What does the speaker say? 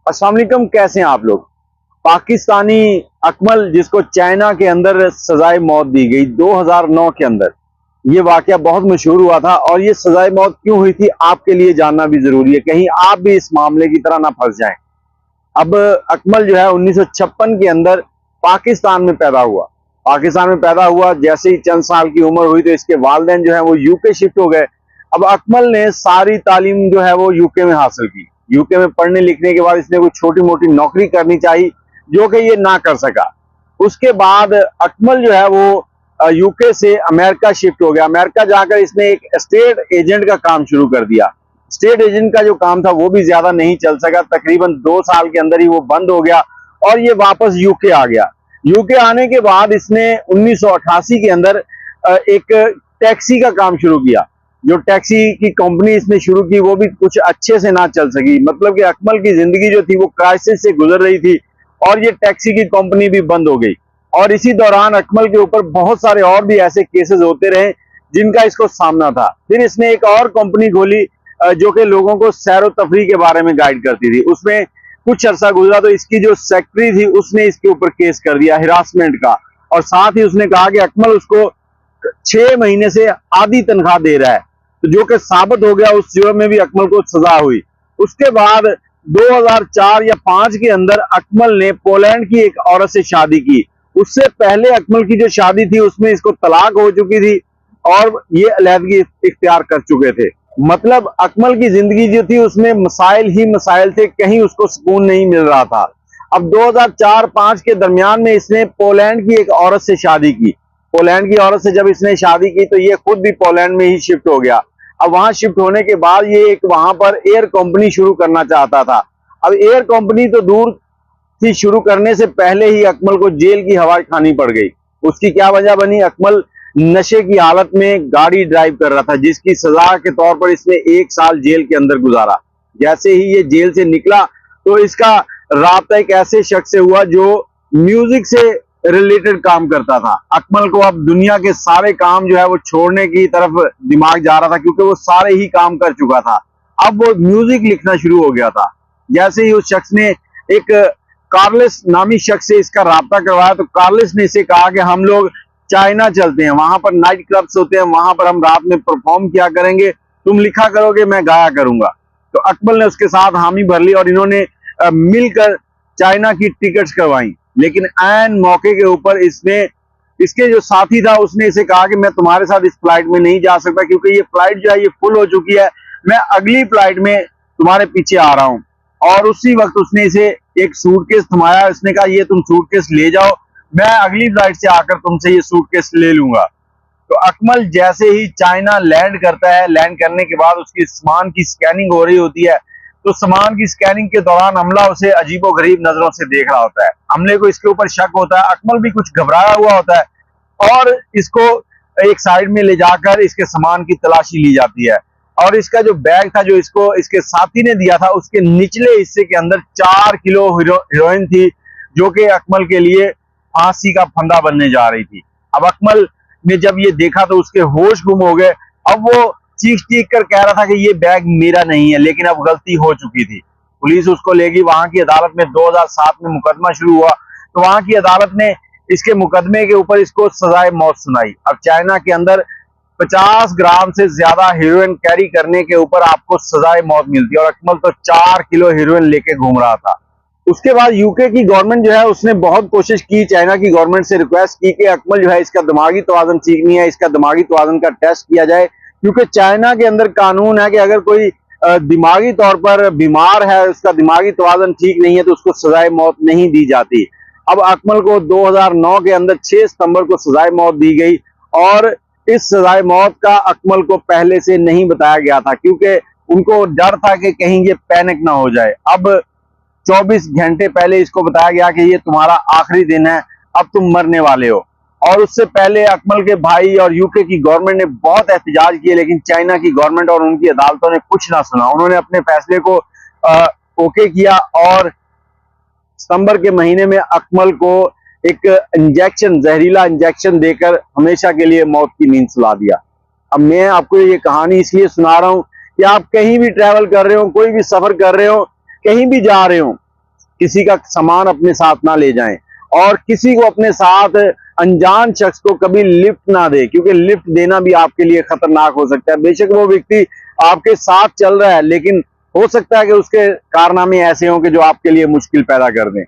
अस्सलाम वालेकुम, कैसे हैं आप लोग। पाकिस्तानी अकमल जिसको चाइना के अंदर सजाए मौत दी गई 2009 के अंदर, ये वाकया बहुत मशहूर हुआ था। और ये सजाए मौत क्यों हुई थी आपके लिए जानना भी जरूरी है, कहीं आप भी इस मामले की तरह ना फंस जाएं। अब अकमल जो है 1956 के अंदर पाकिस्तान में पैदा हुआ। जैसे ही चंद साल की उम्र हुई तो इसके वालिदैन जो है वो यूके शिफ्ट हो गए। अब अकमल ने सारी तालीम जो है वो यूके में हासिल की। यूके में पढ़ने लिखने के बाद इसने कोई छोटी मोटी नौकरी करनी चाहिए, जो कि ये ना कर सका। उसके बाद अकमल जो है वो यूके से अमेरिका शिफ्ट हो गया। अमेरिका जाकर इसने एक स्टेट एजेंट का काम शुरू कर दिया। स्टेट एजेंट का जो काम था वो भी ज्यादा नहीं चल सका, तकरीबन 2 साल के अंदर ही वो बंद हो गया और ये वापस यूके आ गया। यूके आने के बाद इसने 1988 के अंदर एक टैक्सी का काम शुरू किया। जो टैक्सी की कंपनी इसने शुरू की वो भी कुछ अच्छे से ना चल सकी, मतलब कि अकमल की जिंदगी जो थी वो क्राइसिस से गुजर रही थी और ये टैक्सी की कंपनी भी बंद हो गई। और इसी दौरान अकमल के ऊपर बहुत सारे और भी ऐसे केसेस होते रहे जिनका इसको सामना था। फिर इसने एक और कंपनी खोली जो कि लोगों को सैर तफरी के बारे में गाइड करती थी। उसमें कुछ अरसा गुजरा तो इसकी जो सेक्रेटरी थी उसने इसके ऊपर केस कर दिया हिरासमेंट का, और साथ ही उसने कहा कि अकमल उसको 6 महीने से आधी तनख्वाह दे रहा है, तो जो कि साबित हो गया। उस जुर्म में भी अकमल को सजा हुई। उसके बाद 2004 या 5 के अंदर अकमल ने पोलैंड की एक औरत से शादी की। उससे पहले अकमल की जो शादी थी उसमें इसको तलाक हो चुकी थी और ये अलहदगी इख्तियार कर चुके थे। मतलब अकमल की जिंदगी जो थी उसमें मसाइल ही मसाइल थे, कहीं उसको सुकून नहीं मिल रहा था। अब 2004-5 के दरमियान में इसने पोलैंड की एक औरत से शादी की। पोलैंड की औरत से जब इसने शादी की तो ये खुद भी पोलैंड में ही शिफ्ट हो गया। अब वहां शिफ्ट होने के बाद ये एक वहां पर एयर कंपनी शुरू करना चाहता था। अब एयर कंपनी तो दूर थी, शुरू करने से पहले ही अकमल को जेल की हवा खानी पड़ गई। उसकी क्या वजह बनी? अकमल नशे की हालत में गाड़ी ड्राइव कर रहा था, जिसकी सजा के तौर पर इसने 1 साल जेल के अंदर गुजारा। जैसे ही ये जेल से निकला तो इसका राब्ता एक ऐसे शख्स से हुआ जो म्यूजिक से रिलेटेड काम करता था। अकमल को अब दुनिया के सारे काम जो है वो छोड़ने की तरफ दिमाग जा रहा था, क्योंकि वो सारे ही काम कर चुका था। अब वो म्यूजिक लिखना शुरू हो गया था। जैसे ही उस शख्स ने एक कार्लेस नामी शख्स से इसका राब्ता करवाया तो कार्लेस ने इसे कहा कि हम लोग चाइना चलते हैं, वहां पर नाइट क्लब्स होते हैं, वहां पर हम रात में परफॉर्म किया करेंगे, तुम लिखा करोगे मैं गाया करूंगा। तो अकमल ने उसके साथ हामी भर ली और इन्होंने मिलकर चाइना की टिकट्स करवाई। लेकिन ऐन मौके के ऊपर इसने इसके जो साथी था उसने इसे कहा कि मैं तुम्हारे साथ इस फ्लाइट में नहीं जा सकता, क्योंकि ये फ्लाइट जो है ये फुल हो चुकी है, मैं अगली फ्लाइट में तुम्हारे पीछे आ रहा हूं। और उसी वक्त उसने इसे एक सूटकेस थमाया। उसने कहा ये तुम सूटकेस ले जाओ, मैं अगली फ्लाइट से आकर तुमसे ये सूटकेस ले लूंगा। तो अकमल जैसे ही चाइना लैंड करता है, लैंड करने के बाद उसके सामान की स्कैनिंग हो रही होती है। तो सामान की स्कैनिंग के दौरान हमला उसे अजीबोगरीब नजरों से देख रहा होता है। हमले को इसके ऊपर शक होता है। अकमल भी कुछ घबराया हुआ होता है और इसको एक साइड में ले जाकर इसके सामान की तलाशी ली जाती है। और इसका जो बैग था जो इसको इसके साथी ने दिया था, उसके निचले हिस्से के अंदर 4 किलो हेरोइन थी, जो कि अकमल के लिए फांसी का फंदा बनने जा रही थी। अब अकमल ने जब ये देखा तो उसके होश गुम हो गए। अब वो चीख चीख कर कह रहा था कि ये बैग मेरा नहीं है, लेकिन अब गलती हो चुकी थी। पुलिस उसको ले गई वहां की अदालत में। 2007 में मुकदमा शुरू हुआ तो वहां की अदालत ने इसके मुकदमे के ऊपर इसको सजाए मौत सुनाई। अब चाइना के अंदर 50 ग्राम से ज्यादा हीरोइन कैरी करने के ऊपर आपको सजाए मौत मिलती है, और अकमल तो 4 किलो हीरोइन लेके घूम रहा था। उसके बाद यूके की गवर्नमेंट जो है उसने बहुत कोशिश की, चाइना की गवर्नमेंट से रिक्वेस्ट की कि अकमल जो है इसका दिमागी तवाज़ुन ठीक नहीं है, इसका दिमागी तवाज़ुन का टेस्ट किया जाए। क्योंकि चाइना के अंदर कानून है कि अगर कोई दिमागी तौर पर बीमार है, उसका दिमागी तवाज़ुन ठीक नहीं है, तो उसको सजाए मौत नहीं दी जाती। अब अकमल को 2009 के अंदर 6 सितंबर को सजाए मौत दी गई, और इस सजाए मौत का अकमल को पहले से नहीं बताया गया था, क्योंकि उनको डर था कि कहीं ये पैनिक ना हो जाए। अब 24 घंटे पहले इसको बताया गया कि ये तुम्हारा आखिरी दिन है, अब तुम मरने वाले हो। और उससे पहले अकमल के भाई और यूके की गवर्नमेंट ने बहुत एहतजाज किए, लेकिन चाइना की गवर्नमेंट और उनकी अदालतों ने कुछ ना सुना। उन्होंने अपने फैसले को ओके किया और सितंबर के महीने में अकमल को एक इंजेक्शन, जहरीला इंजेक्शन देकर हमेशा के लिए मौत की नींद सुला दिया। अब मैं आपको ये कहानी इसलिए सुना रहा हूं कि आप कहीं भी ट्रैवल कर रहे हो, कोई भी सफर कर रहे हो, कहीं भी जा रहे हो, किसी का सामान अपने साथ ना ले जाएं और किसी को अपने साथ अनजान शख्स को कभी लिफ्ट ना दे, क्योंकि लिफ्ट देना भी आपके लिए खतरनाक हो सकता है। बेशक वो व्यक्ति आपके साथ चल रहा है, लेकिन हो सकता है कि उसके कारनामे ऐसे हों कि जो आपके लिए मुश्किल पैदा कर दें।